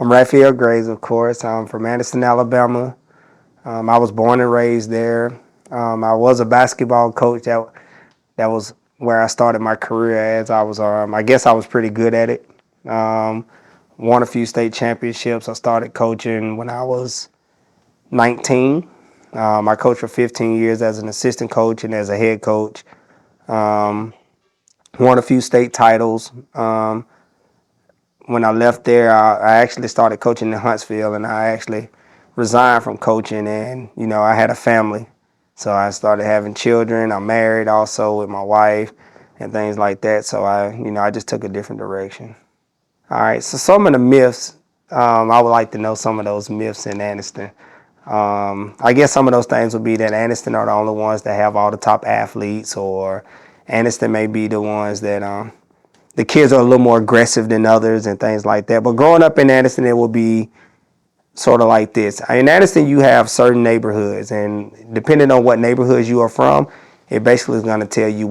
I'm Raphael Graves, of course. I'm from Anniston, Alabama. I was born and raised there. I was a basketball coach. That was where I started my career as. I guess I was pretty good at it. Um, Won a few state championships. I started coaching when I was 19. I coached for 15 years as an assistant coach and as a head coach. Um, Won a few state titles. When I left there, I actually started coaching in Huntsville, and I actually resigned from coaching. And I had a family, so I started having children. I'm married also with my wife, and things like that. So I just took a different direction. All right. So some of the myths, I would like to know some of those myths in Anniston. I guess some of those things would be that Anniston are the only ones that have all the top athletes, or Anniston may be the ones that the kids are a little more aggressive than others and things like that. But growing up in Anniston, it will be sort of like this. In Anniston, you have certain neighborhoods, and depending on what neighborhoods you are from, it basically is going to tell you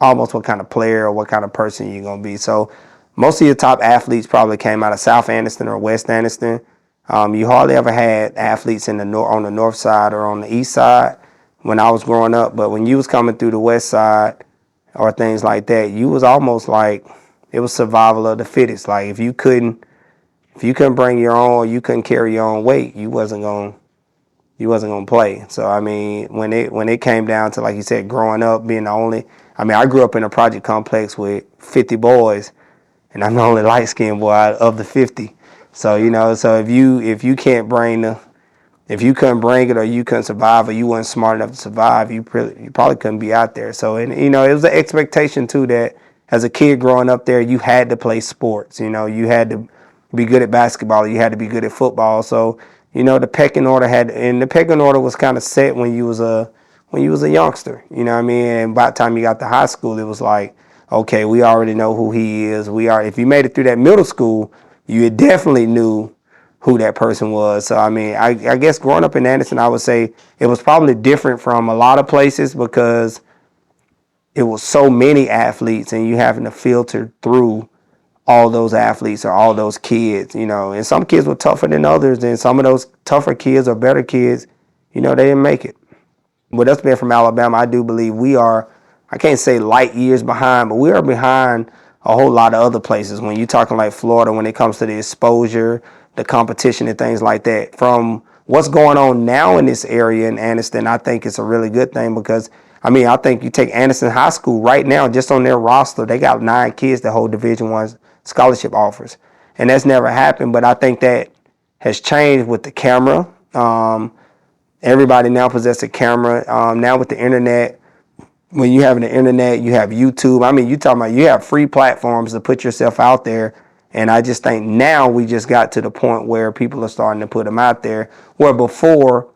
almost what kind of player or what kind of person you're going to be. So most of your top athletes probably came out of South Anniston or West Anniston. You hardly ever had athletes on the north side or on the east side when I was growing up. But when you was coming through the west side or things like that, you was almost like it was survival of the fittest. Like if you couldn't bring your own, or you couldn't carry your own weight, you wasn't gonna play. So I mean, when it came down to, like you said, growing up being the only, I mean, I grew up in a project complex with 50 boys, and I'm the only light skinned boy out of the 50. So so if you couldn't bring it, or you couldn't survive, or you weren't smart enough to survive, you probably couldn't be out there. So, and it was an expectation too that as a kid growing up there, you had to play sports. You had to be good at basketball, you had to be good at football. So the pecking order was kind of set when you was a youngster. You know what I mean? And by the time you got to high school, it was like, okay, we already know who he is. If you made it through that middle school, you definitely knew who that person was. So I mean, I guess growing up in Anderson, I would say it was probably different from a lot of places because it was so many athletes, and you having to filter through all those athletes or all those kids. And some kids were tougher than others, and some of those tougher kids or better kids, they didn't make it. With us being from Alabama, I do believe we are, I can't say light years behind, but we are behind a whole lot of other places. When you're talking like Florida, when it comes to the exposure, the competition, and things like that. From what's going on now in this area in Anniston, I think it's a really good thing because, I mean, I think you take Anniston High School right now, just on their roster, they got 9 kids that hold Division I scholarship offers. And that's never happened, but I think that has changed with the camera. Everybody now possesses a camera. Now with the internet, when you have the internet, you have YouTube. I mean, you have free platforms to put yourself out there. And I just think now we just got to the point where people are starting to put them out there. Where before,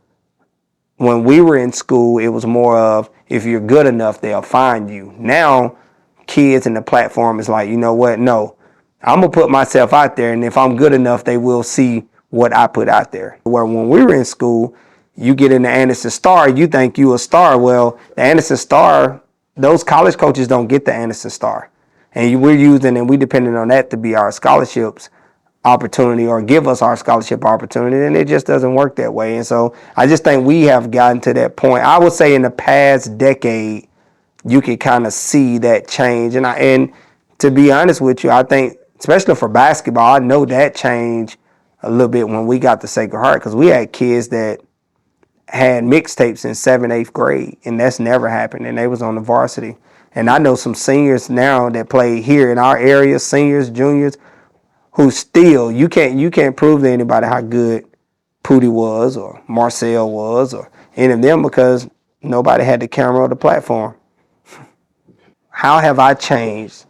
when we were in school, it was more of, if you're good enough, they'll find you. Now, kids and the platform is like, you know what? No, I'm going to put myself out there. And if I'm good enough, they will see what I put out there. Where when we were in school, you get in the Anderson Star, you think you a star. Well, the Anderson Star, those college coaches don't get the Anderson Star. And we depending on that to be our scholarships opportunity, or give us our scholarship opportunity, and it just doesn't work that way. And so I just think we have gotten to that point. I would say in the past decade, you can kind of see that change. And to be honest with you, I think, especially for basketball, I know that changed a little bit when we got to Sacred Heart, because we had kids that had mixtapes in 7th, 8th grade, and that's never happened, and they was on the varsity. And I know some seniors now that play here in our area, seniors, juniors, who still, you can't prove to anybody how good Pootie was or Marcel was or any of them, because nobody had the camera or the platform. How have I changed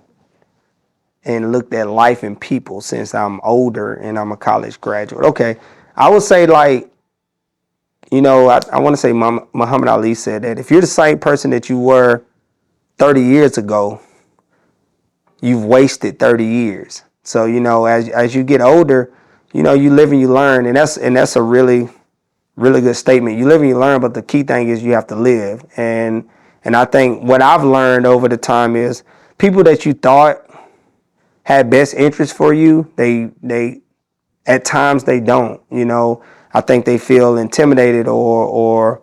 and looked at life and people since I'm older and I'm a college graduate? Okay, I would say, like, I want to say Muhammad Ali said that if you're the same person that you were 30 years ago, you've wasted 30 years. So, as you get older, you live and you learn. And that's a really, really good statement. You live and you learn, but the key thing is you have to live. And I think what I've learned over the time is people that you thought had best interest for you, they at times they don't. I think they feel intimidated or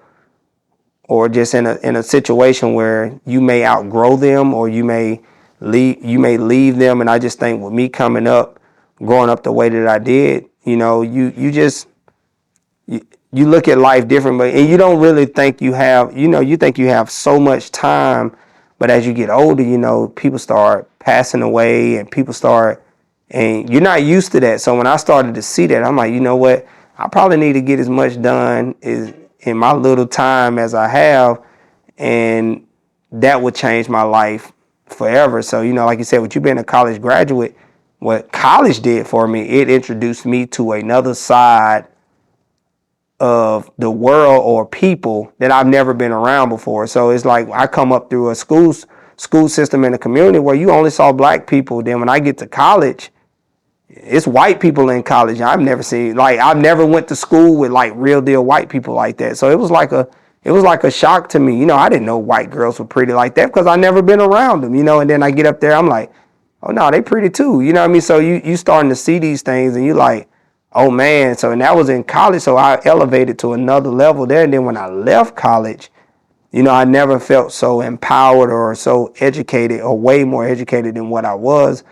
just in a situation where you may outgrow them or you may leave them. And I just think with me growing up the way that I did, you look at life differently, and you don't really think you think you have so much time, but as you get older, people start passing away and and you're not used to that. So when I started to see that, I'm like, you know what? I probably need to get as much done in my little time as I have, and that would change my life forever. So, like you said, with you being a college graduate, what college did for me, it introduced me to another side of the world or people that I've never been around before. So it's like I come up through a school system in a community where you only saw black people. Then when I get to college, it's white people in college. I've never went to school with like real deal white people like that. So it was like a shock to me. I didn't know white girls were pretty like that because I never been around them, and then I get up there, I'm like, oh no, they pretty too. You know what I mean? So you starting to see these things and you like, oh man. So and that was in college. So I elevated to another level there. And then when I left college, I never felt so empowered or so educated or way more educated than what I was.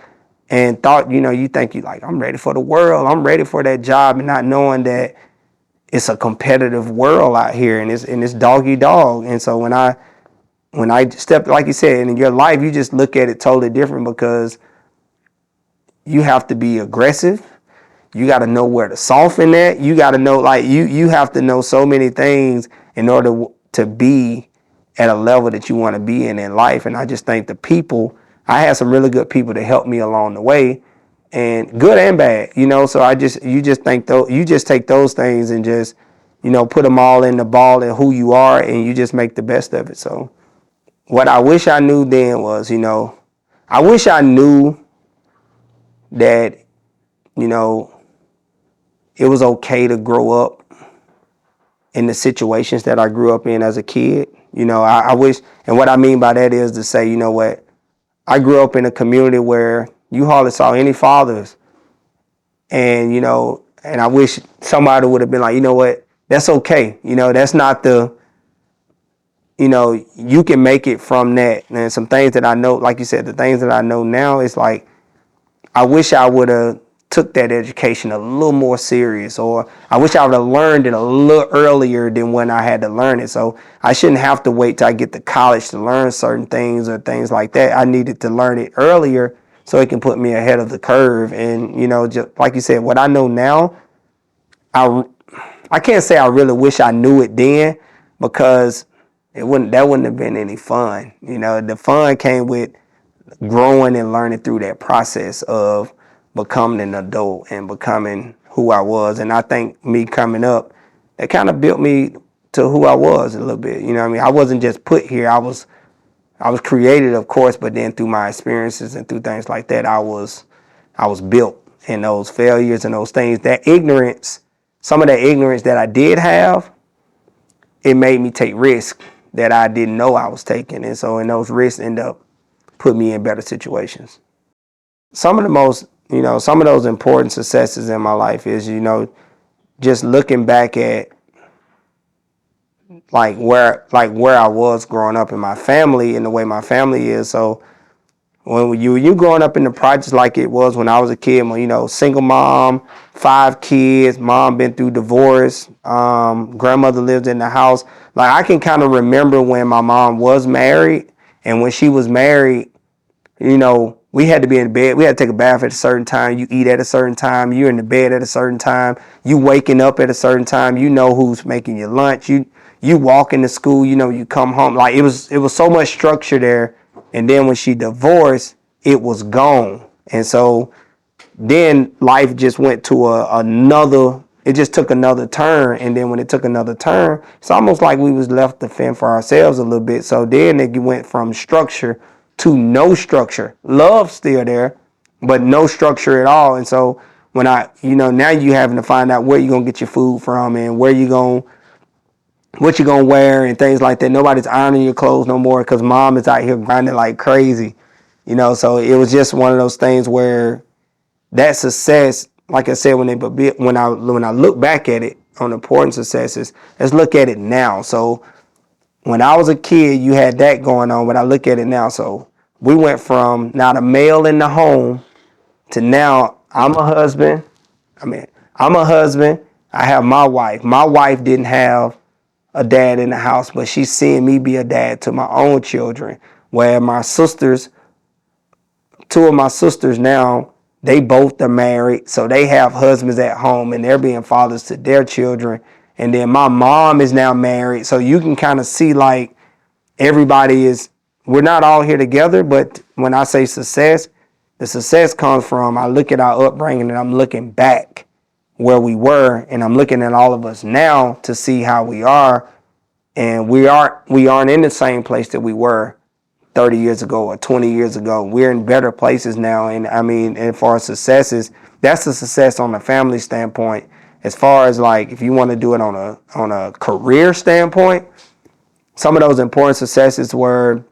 And thought, you think you like, I'm ready for the world. I'm ready for that job, and not knowing that it's a competitive world out here and it's dog eat dog. And so when I stepped, like you said, in your life, you just look at it totally different because you have to be aggressive. You got to know where to soften that. You got to know, like, you have to know so many things in order to be at a level that you want to be in life. And I just think I had some really good people to help me along the way, and good and bad, so you just take those things and just, put them all in the ball and who you are, and you just make the best of it. So what I wish I knew then was, I wish I knew that, it was okay to grow up in the situations that I grew up in as a kid. I wish, and what I mean by that is to say, what, I grew up in a community where you hardly saw any fathers. And, and I wish somebody would have been like, what, that's okay. That's not you can make it from that. And some things that I know, like you said, the things that I know now, it's like, I wish I would have took that education a little more serious, or I wish I would have learned it a little earlier than when I had to learn it. So I shouldn't have to wait till I get to college to learn certain things or things like that. I needed to learn it earlier so it can put me ahead of the curve. And, just like you said, what I know now, I can't say I really wish I knew it then, because that wouldn't have been any fun. The fun came with growing and learning through that process of becoming an adult and becoming who I was. And I think me coming up, that kind of built me to who I was a little bit. You know what I mean? I wasn't just put here. I was created, of course, but then through my experiences and through things like that, I was built. And those failures and those things, some of that ignorance that I did have, it made me take risks that I didn't know I was taking. And so, those risks end up put me in better situations. Some of those important successes in my life is, just looking back at where I was growing up in my family and the way my family is. So when you growing up in the projects like it was when I was a kid, single mom, 5 kids, mom been through divorce, grandmother lived in the house. Like, I can kind of remember when my mom was married, and when she was married, we had to be in bed. We had to take a bath at a certain time. You eat at a certain time. You're in the bed at a certain time. You waking up at a certain time. You know who's making your lunch. You walk into school. You come home. Like, it was so much structure there. And then when she divorced, it was gone. And so then life just went to it just took another turn. And then when it took another turn, it's almost like we was left to fend for ourselves a little bit. So then it went from structure to no structure. Love still there, but no structure at all. And so when now you having to find out where you're going to get your food from and what you're going to wear and things like that. Nobody's ironing your clothes no more because mom is out here grinding like crazy. So it was just one of those things where that success like I said, when I look back at it on important successes, let's look at it now. So when I was a kid, you had that going on, but I look at it now. So we went from not a male in the home to now I'm a husband. I mean, I'm a husband. I have my wife. My wife didn't have a dad in the house, but she's seeing me be a dad to my own children. Where my sisters, two of my sisters now, they both are married, so they have husbands at home and they're being fathers to their children. And then my mom is now married, so you can kind of see like everybody is, we're not all here together, but when I say success, the success comes from, I look at our upbringing and I'm looking back where we were and I'm looking at all of us now to see how we are. And we aren't in the same place that we were 30 years ago or 20 years ago. We're in better places now. And I mean, and for our successes, that's a success on a family standpoint. As far as like, if you want to do it on a career standpoint, some of those important successes were,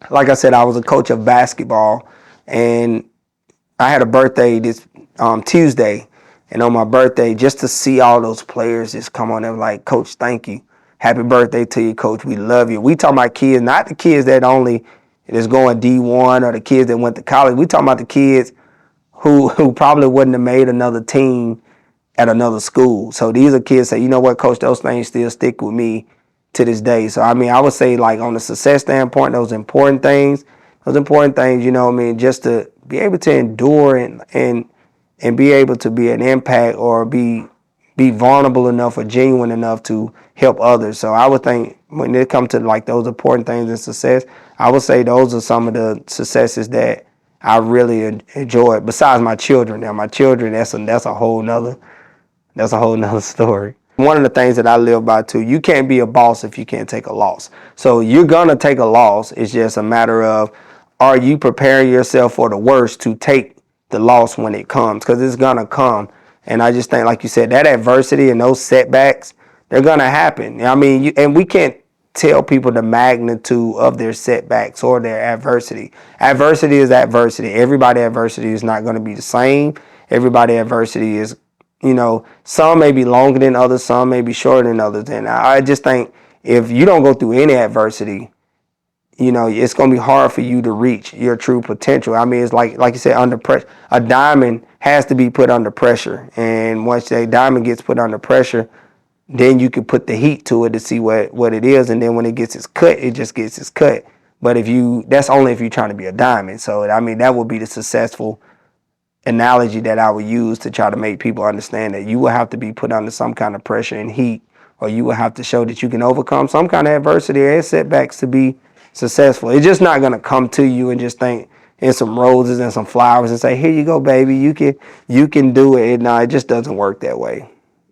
like I said, I was a coach of basketball and I had a birthday this Tuesday. And on my birthday, just to see all those players just come on and like, Coach, thank you. Happy birthday to you, Coach. We love you. We talking about kids, not the kids that only is going D1 or the kids that went to college. We talking about the kids who probably wouldn't have made another team at another school. So these are kids say, you know what, Coach, those things still stick with me to this day. So, I mean, I would say like on the success standpoint, those important things, you know what I mean, just to be able to endure and be able to be an impact or be vulnerable enough or genuine enough to help others. So I would think when it comes to like those important things in success, I would say those are some of the successes that I really enjoyed. Besides my children, now my children, that's a whole nother story. One of the things that I live by too, you can't be a boss if you can't take a loss. So you're gonna take a loss. It's just a matter of, are you preparing yourself for the worst to take the loss when it comes? Because it's gonna come. And I just think, like you said, that adversity and those setbacks, they're gonna happen. I mean, and we can't tell people the magnitude of their setbacks or their adversity. Adversity is adversity. Everybody adversity is not going to be the same. Everybody adversity is, you know, some may be longer than others, some may be shorter than others. And I just think if you don't go through any adversity, you know, it's going to be hard for you to reach your true potential. I mean, it's like you said, under pressure. A diamond has to be put under pressure. And once a diamond gets put under pressure, then you can put the heat to it to see what it is. And then when it gets its cut, it just gets its cut. But that's only if you're trying to be a diamond. So, I mean, that would be the successful analogy that I would use to try to make people understand that you will have to be put under some kind of pressure and heat, or you will have to show that you can overcome some kind of adversity and setbacks to be successful. It's just not going to come to you and just think in some roses and some flowers and say, here you go, baby, you can do it. No, it just doesn't work that way.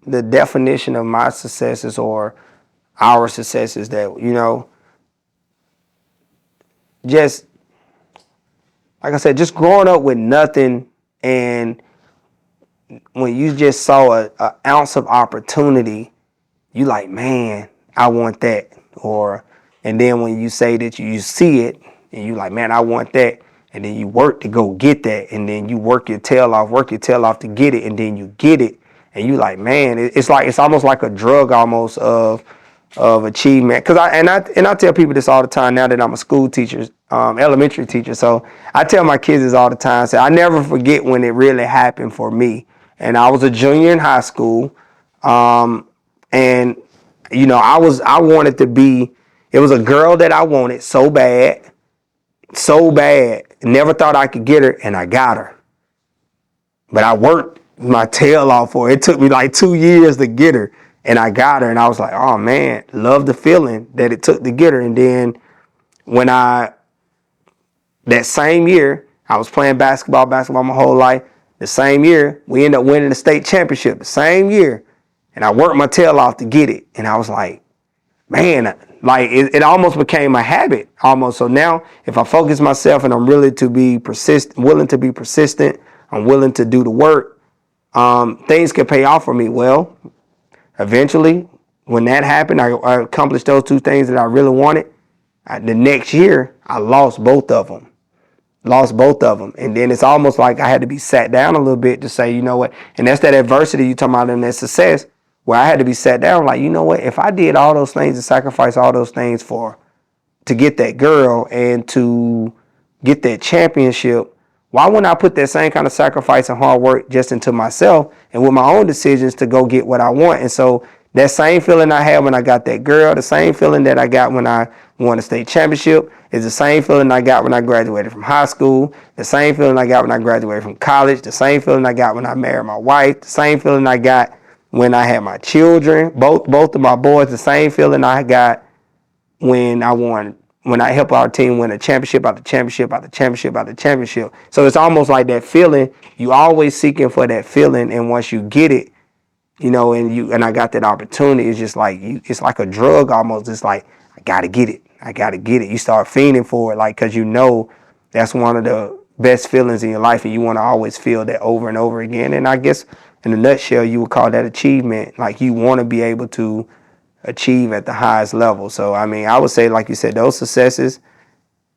The definition of my successes or our successes that, you know, just like I said, just growing up with nothing, and when you just saw a ounce of opportunity, you like, man, I want that. And then when you say that you see it and you like, man, I want that. And then you work to go get that. And then you work your tail off to get it. And then you get it. And you like, man, it's almost like a drug almost of achievement. Cause I tell people this all the time now that I'm a school teacher, elementary teacher. So I tell my kids this all the time. I never forget when it really happened for me. And I was a junior in high school. And you know, I wanted to be, it was a girl that I wanted so bad. Never thought I could get her, and I got her. But I worked my tail off for her. It took me like 2 years to get her, and I got her, and I was like, oh man, love the feeling that it took to get her. And then that same year, I was playing basketball my whole life. The same year, we ended up winning the state championship. The same year, and I worked my tail off to get it. And I was like, man, like it almost became a habit almost. So now if I focus myself and I'm really willing to be persistent, I'm willing to do the work, things can pay off for me. Well, eventually when that happened, I accomplished those two things that I really wanted. The next year, I lost both of them. Lost both of them. And then it's almost like I had to be sat down a little bit to say, you know what? And that's that adversity you talking about in that success, where I had to be sat down like, you know what? If I did all those things and sacrifice all those things to get that girl and to get that championship, why wouldn't I put that same kind of sacrifice and hard work just into myself and with my own decisions to go get what I want? And so that same feeling I had when I got that girl, the same feeling that I got when I won a state championship, is the same feeling I got when I graduated from high school, the same feeling I got when I graduated from college, the same feeling I got when I married my wife, the same feeling I got when I had my children, both of my boys, the same feeling I got when I helped our team win a championship after championship after championship after championship. So it's almost like that feeling, you always seeking for that feeling, and once you get it, and I got that opportunity, it's just like it's like a drug almost. It's like I gotta get it. I gotta get it. You start fiending for it, like, because that's one of the best feelings in your life, and you want to always feel that over and over again. And I guess in a nutshell, you would call that achievement. Like, you want to be able to achieve at the highest level. So I mean, I would say, like you said, those successes,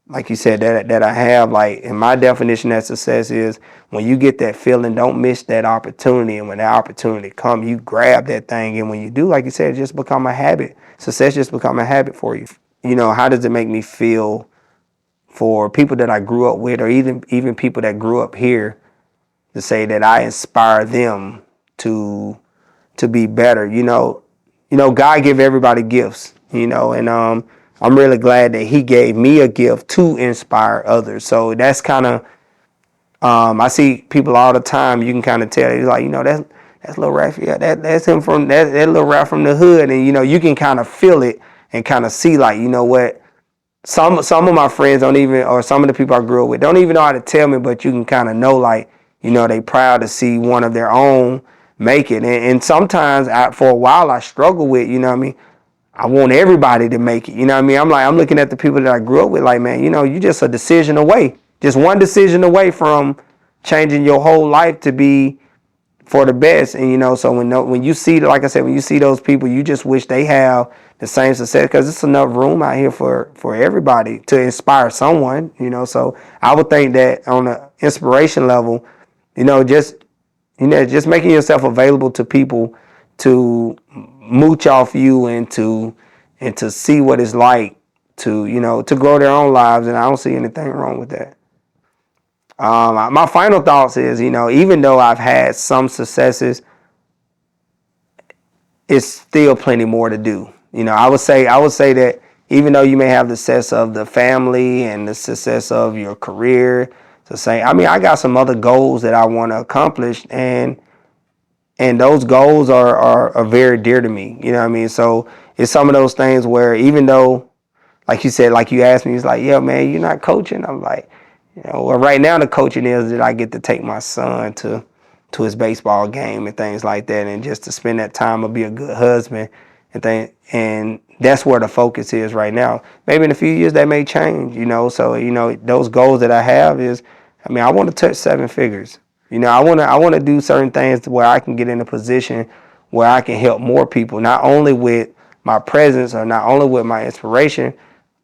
like you said, that I have, like, in my definition of success is when you get that feeling, don't miss that opportunity. And when that opportunity come, you grab that thing. And when you do, like you said, it just become a habit. Success just become a habit for you. How does it make me feel for people that I grew up with, or even people that grew up here, to say that I inspire them to be better? God give everybody gifts, and I'm really glad that he gave me a gift to inspire others. So that's kind of, I see people all the time. You can kind of tell, it's like, that's Lil Rap. Yeah, that's him from that Lil Rap from the hood. And you can kind of feel it and kind of see, like, what some of my friends don't even, or some of the people I grew up with don't even know how to tell me, but you can kind of know, like, they proud to see one of their own make it. And sometimes for a while I struggle with, I want everybody to make it. I'm looking at the people that I grew up with, like, man, you just a decision away, just one decision away from changing your whole life to be for the best. And so when you see, like I said, when you see those people, you just wish they have the same success, because it's enough room out here for everybody to inspire someone. So I would think that on an inspiration level, just making yourself available to people to mooch off you and to see what it's like to grow their own lives. And I don't see anything wrong with that. My final thoughts is, even though I've had some successes, it's still plenty more to do. I would say that even though you may have the success of the family and the success of your career, I got some other goals that I want to accomplish, and those goals are very dear to me. So it's some of those things where, even though, like you said, like you asked me, it's like, yeah, man, you're not coaching. I'm like, well, right now the coaching is that I get to take my son to his baseball game and things like that, and just to spend that time and be a good husband and that's where the focus is right now. Maybe in a few years that may change, so those goals that I have is, I want to touch 7 figures. I want to do certain things where I can get in a position where I can help more people, not only with my presence or not only with my inspiration,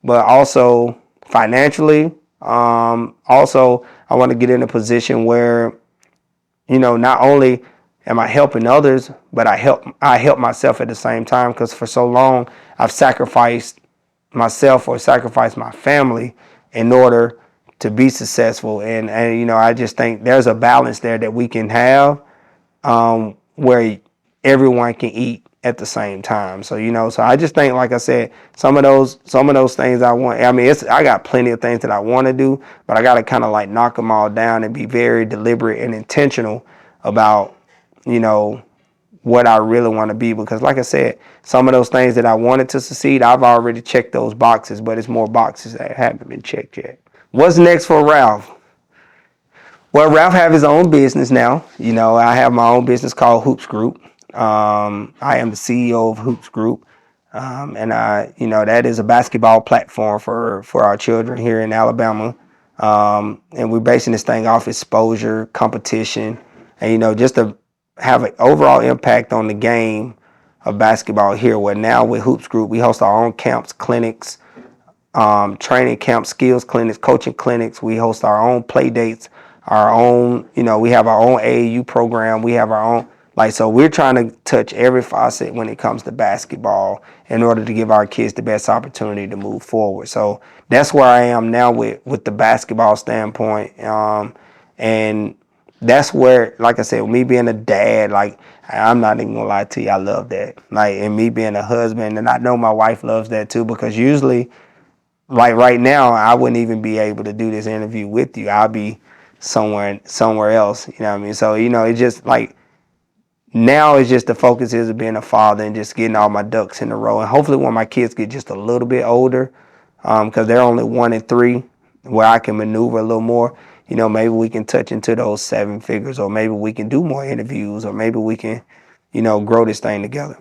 but also financially. Also, I want to get in a position where, not only am I helping others, but I help myself at the same time, because for so long I've sacrificed myself or sacrificed my family in order to be successful. And I just think there's a balance there that we can have, where everyone can eat at the same time. So so I just think, like I said, some of those things I want. I got plenty of things that I want to do, but I got to kind of like knock them all down and be very deliberate and intentional about what I really want to be. Because, like I said, some of those things that I wanted to succeed, I've already checked those boxes, but it's more boxes that haven't been checked yet. What's next for Ralph? Well, Ralph have his own business now. I have my own business called Hoops Group. I am the CEO of Hoops Group. And that is a basketball platform for our children here in Alabama. And we're basing this thing off exposure, competition, and, just to have an overall impact on the game of basketball here. Where now with Hoops Group, we host our own camps, clinics, training camp, skills clinics, coaching clinics. We host our own play dates, our own, we have our own AAU program. We have our own, so we're trying to touch every facet when it comes to basketball in order to give our kids the best opportunity to move forward. So that's where I am now with the basketball standpoint. And that's where, like I said, me being a dad, I'm not even gonna lie to you, I love that. And me being a husband, and I know my wife loves that too, because usually, like right now, I wouldn't even be able to do this interview with you. I'll be somewhere else. You know what I mean? So it's just now it's just the focus is of being a father and just getting all my ducks in a row. And hopefully, when my kids get just a little bit older, because they're only 1 and 3, where I can maneuver a little more. Maybe we can touch into those 7 figures, or maybe we can do more interviews, or maybe we can, grow this thing together.